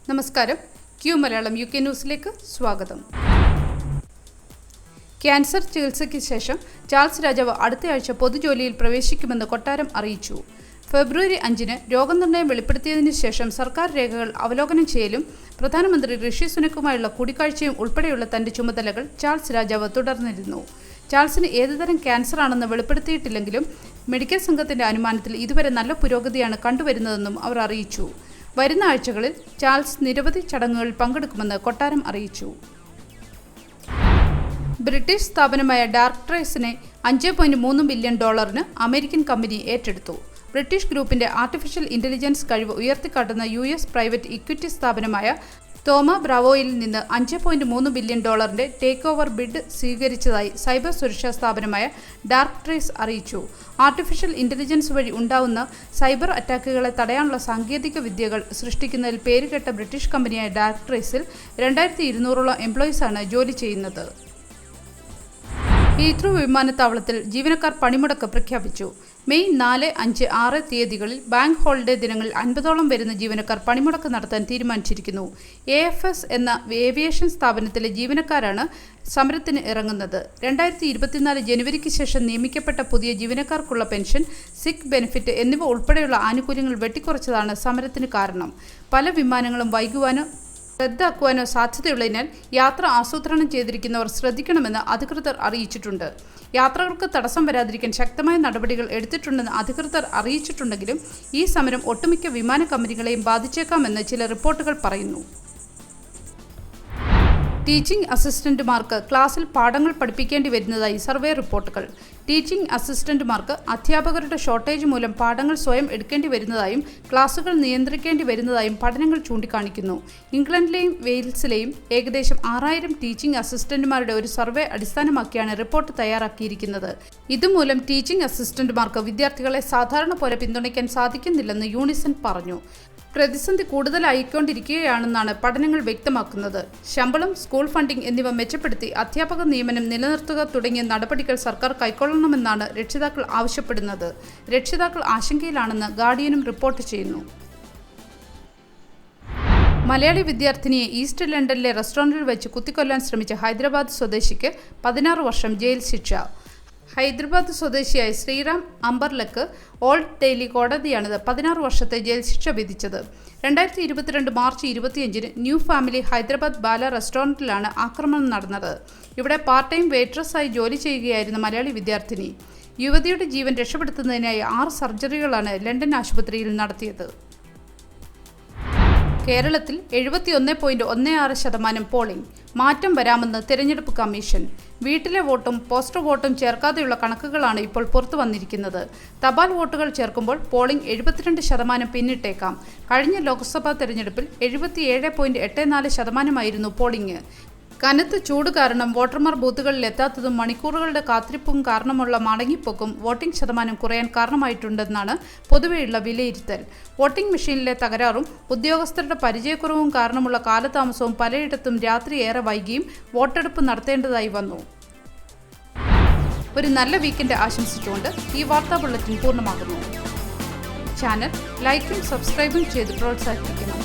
നമസ്കാരം. Q Malayalam UK ന്യൂസിലേക്ക് സ്വാഗതം. ക്യാൻസർ ചികിത്സയ്ക്ക് ശേഷം ചാൾസ് രാജാവ് അടുത്തയാഴ്ച പൊതുജോലിയിൽ പ്രവേശിക്കുമെന്ന് കൊട്ടാരം അറിയിച്ചു. ഫെബ്രുവരി 5-ന് രോഗനിർണയം വെളിപ്പെടുത്തിയതിനു ശേഷം സർക്കാർ രേഖകൾ അവലോകനം ചെയ്യലും പ്രധാനമന്ത്രി ഋഷി സുനക്കുമായുള്ള കൂടിക്കാഴ്ചയും ഉൾപ്പെടെയുള്ള തന്റെ ചുമതലകൾ ചാൾസ് രാജാവ് തുടർന്നിരുന്നു. ചാൾസിന് ഏതുതരം ക്യാൻസർ ആണെന്ന് വെളിപ്പെടുത്തിയിട്ടില്ലെങ്കിലും മെഡിക്കൽ സംഘത്തിന്റെ അനുമാനത്തിൽ ഇതുവരെ നല്ല പുരോഗതിയാണ് കണ്ടുവരുന്നതെന്നും അവർ അറിയിച്ചു. വരുന്ന ആഴ്ചകളിൽ ചാൾസ് നിരവധി ചടങ്ങുകളിൽ പങ്കെടുക്കുമെന്ന് കൊട്ടാരം അറിയിച്ചു. ബ്രിട്ടീഷ് സ്ഥാപനമായ ഡാർക്ട്രേസിനെ $5.3 ബില്യൺ അമേരിക്കൻ കമ്പനി ഏറ്റെടുത്തു. ബ്രിട്ടീഷ് ഗ്രൂപ്പിന്റെ ആർട്ടിഫിഷ്യൽ ഇന്റലിജൻസ് കഴിവ് ഉയർത്തിക്കാട്ടുന്ന US പ്രൈവറ്റ് ഇക്വിറ്റി സ്ഥാപനമായ തോമ ബ്രാവോയിൽ നിന്ന് $5.3 ബില്യൺ ടേക്ക് ഓവർ ബിഡ് സ്വീകരിച്ചതായി സൈബർ സുരക്ഷാ സ്ഥാപനമായ ഡാർക്ട്രേസ് അറിയിച്ചു. ആർട്ടിഫിഷ്യൽ ഇന്റലിജൻസ് വഴി ഉണ്ടാവുന്ന സൈബർ അറ്റാക്കുകളെ തടയാനുള്ള സാങ്കേതിക വിദ്യകൾ സൃഷ്ടിക്കുന്നതിൽ പേരുകേട്ട ബ്രിട്ടീഷ് കമ്പനിയായ ഡാർക്ട്രേസിൽ 2200ഓളം എംപ്ലോയീസാണ് ജോലി ചെയ്യുന്നത്. ഹീത്രൂ വിമാനത്താവളത്തിൽ ജീവനക്കാർ പണിമുടക്ക് പ്രഖ്യാപിച്ചു. മെയ് 4, 5, 6 തീയതികളിൽ ബാങ്ക് ഹോളിഡേ ദിനങ്ങളിൽ 50ഓളം വരുന്ന ജീവനക്കാർ പണിമുടക്ക് നടത്താൻ തീരുമാനിച്ചിരിക്കുന്നു. AFS എന്ന ഏവിയേഷൻ സ്ഥാപനത്തിലെ ജീവനക്കാരാണ് സമരത്തിന് ഇറങ്ങുന്നത്. 2024 ജനുവരിക്ക് ശേഷം നിയമിക്കപ്പെട്ട പുതിയ ജീവനക്കാർക്കുള്ള പെൻഷൻ, സിക്ക് ബെനിഫിറ്റ് എന്നിവ ഉൾപ്പെടെയുള്ള ആനുകൂല്യങ്ങൾ വെട്ടിക്കുറച്ചതാണ് സമരത്തിന് കാരണം. പല വിമാനങ്ങളും വൈകുവാനോ റദ്ദാക്കുവാനോ സാധ്യതയുള്ളതിനാൽ യാത്ര ആസൂത്രണം ചെയ്തിരിക്കുന്നവർ ശ്രദ്ധിക്കണമെന്ന് അധികൃതർ അറിയിച്ചിട്ടുണ്ട്. യാത്രകൾക്ക് തടസ്സം വരാതിരിക്കാൻ ശക്തമായ നടപടികൾ എടുത്തിട്ടുണ്ടെന്ന് അധികൃതർ അറിയിച്ചിട്ടുണ്ടെങ്കിലും ഈ സമരം ഒട്ടുമിക്ക വിമാന കമ്പനികളെയും ബാധിച്ചേക്കാമെന്ന് ചില റിപ്പോർട്ടുകൾ പറയുന്നു. ടീച്ചിംഗ് അസിസ്റ്റന്റുമാർക്ക് ക്ലാസ്സിൽ പാഠങ്ങൾ പഠിപ്പിക്കേണ്ടി വരുന്നതായി സർവേ റിപ്പോർട്ടുകൾ. ടീച്ചിംഗ് അസിസ്റ്റന്റുമാർക്ക് അധ്യാപകരുടെ ഷോർട്ടേജ് മൂലം പാഠങ്ങൾ സ്വയം എടുക്കേണ്ടി വരുന്നതായും ക്ലാസുകൾ നിയന്ത്രിക്കേണ്ടി വരുന്നതായും പഠനങ്ങൾ ചൂണ്ടിക്കാണിക്കുന്നു. ഇംഗ്ലണ്ടിലെയും വെയിൽസിലെയും ഏകദേശം 6000 ടീച്ചിംഗ് അസിസ്റ്റന്റുമാരുടെ ഒരു സർവേ അടിസ്ഥാനമാക്കിയാണ് റിപ്പോർട്ട് തയ്യാറാക്കിയിരിക്കുന്നത്. ഇതുമൂലം ടീച്ചിംഗ് അസിസ്റ്റന്റുമാർക്ക് വിദ്യാർത്ഥികളെ സാധാരണ പോലെ പിന്തുണയ്ക്കാൻ സാധിക്കുന്നില്ലെന്ന് യൂണിസൺ പറഞ്ഞു. പ്രതിസന്ധി കൂടുതലായിക്കൊണ്ടിരിക്കുകയാണെന്നാണ് പഠനങ്ങൾ വ്യക്തമാക്കുന്നത്. ശമ്പളം, സ്കൂൾ ഫണ്ടിംഗ് എന്നിവ മെച്ചപ്പെടുത്തി അധ്യാപക നിയമനം നിലനിർത്തുക തുടങ്ങിയ നടപടികൾ സർക്കാർ കൈക്കൊള്ളണമെന്നാണ് രക്ഷിതാക്കൾ ആവശ്യപ്പെടുന്നത്. രക്ഷിതാക്കൾ ആശങ്കയിലാണെന്ന് ഗാർഡിയനും റിപ്പോർട്ട് ചെയ്യുന്നു. മലയാളി വിദ്യാർത്ഥിനിയെ ഈസ്റ്റ് ലണ്ടനിലെ റെസ്റ്റോറന്റിൽ വെച്ച് കുത്തിക്കൊല്ലാൻ ശ്രമിച്ച ഹൈദരാബാദ് സ്വദേശിക്ക് 16 വർഷം ജയിൽ ശിക്ഷ. ഹൈദരാബാദ് സ്വദേശിയായ ശ്രീറാം അംബർലക്ക് ഓൾഡ് ഡെയിലി കോടതിയാണിത് 16 വർഷത്തെ ജയിൽ ശിക്ഷ വിധിച്ചത്. 2022 മാർച്ച് 25-ന് ന്യൂ ഫാമിലി ഹൈദരാബാദ് ബാല റെസ്റ്റോറന്റിലാണ് ആക്രമണം നടന്നത്. ഇവിടെ പാർട്ട് ടൈം വെയിട്രസ്സായി ജോലി ചെയ്യുകയായിരുന്ന മലയാളി വിദ്യാർത്ഥിനി. യുവതിയുടെ ജീവൻ രക്ഷപ്പെടുത്തുന്നതിനായി 6 സർജറികളാണ് ലണ്ടൻ ആശുപത്രിയിൽ നടത്തിയത്. കേരളത്തിൽ 71.16% പോളിംഗ്. മാറ്റം വരാമെന്ന് തെരഞ്ഞെടുപ്പ് കമ്മീഷൻ. വീട്ടിലെ വോട്ടും പോസ്റ്റൽ വോട്ടും ചേർക്കാതെയുള്ള കണക്കുകളാണ് ഇപ്പോൾ പുറത്തു വന്നിരിക്കുന്നത്. തപാൽ വോട്ടുകൾ ചേർക്കുമ്പോൾ പോളിംഗ് 72% പിന്നിട്ടേക്കാം. കഴിഞ്ഞ ലോക്സഭാ തെരഞ്ഞെടുപ്പിൽ 77.84% പോളിംഗ്. കനത്ത ചൂട് കാരണം വോട്ടർമാർ ബൂത്തുകളിൽ എത്താത്തതും മണിക്കൂറുകളുടെ കാത്തിരിപ്പും കാരണമുള്ള മടങ്ങിപ്പോക്കും വോട്ടിംഗ് ശതമാനം കുറയാൻ കാരണമായിട്ടുണ്ടെന്നാണ് പൊതുവെയുള്ള വിലയിരുത്തൽ. വോട്ടിംഗ് മെഷീനിലെ തകരാറും ഉദ്യോഗസ്ഥരുടെ പരിചയക്കുറവും കാരണമുള്ള കാലതാമസവും പലയിടത്തും രാത്രി ഏറെ വൈകിയും വോട്ടെടുപ്പ് നടത്തേണ്ടതായി വന്നു. ഒരു നല്ല വീക്കെൻഡ് ആശംസിച്ചുകൊണ്ട് ഈ വാർത്താ ബുള്ളറ്റിൻ പൂർണ്ണമാകുന്നു. ചാനൽ ലൈക്കും സബ്സ്ക്രൈബും ചെയ്ത് പ്രോത്സാഹിപ്പിക്കണം.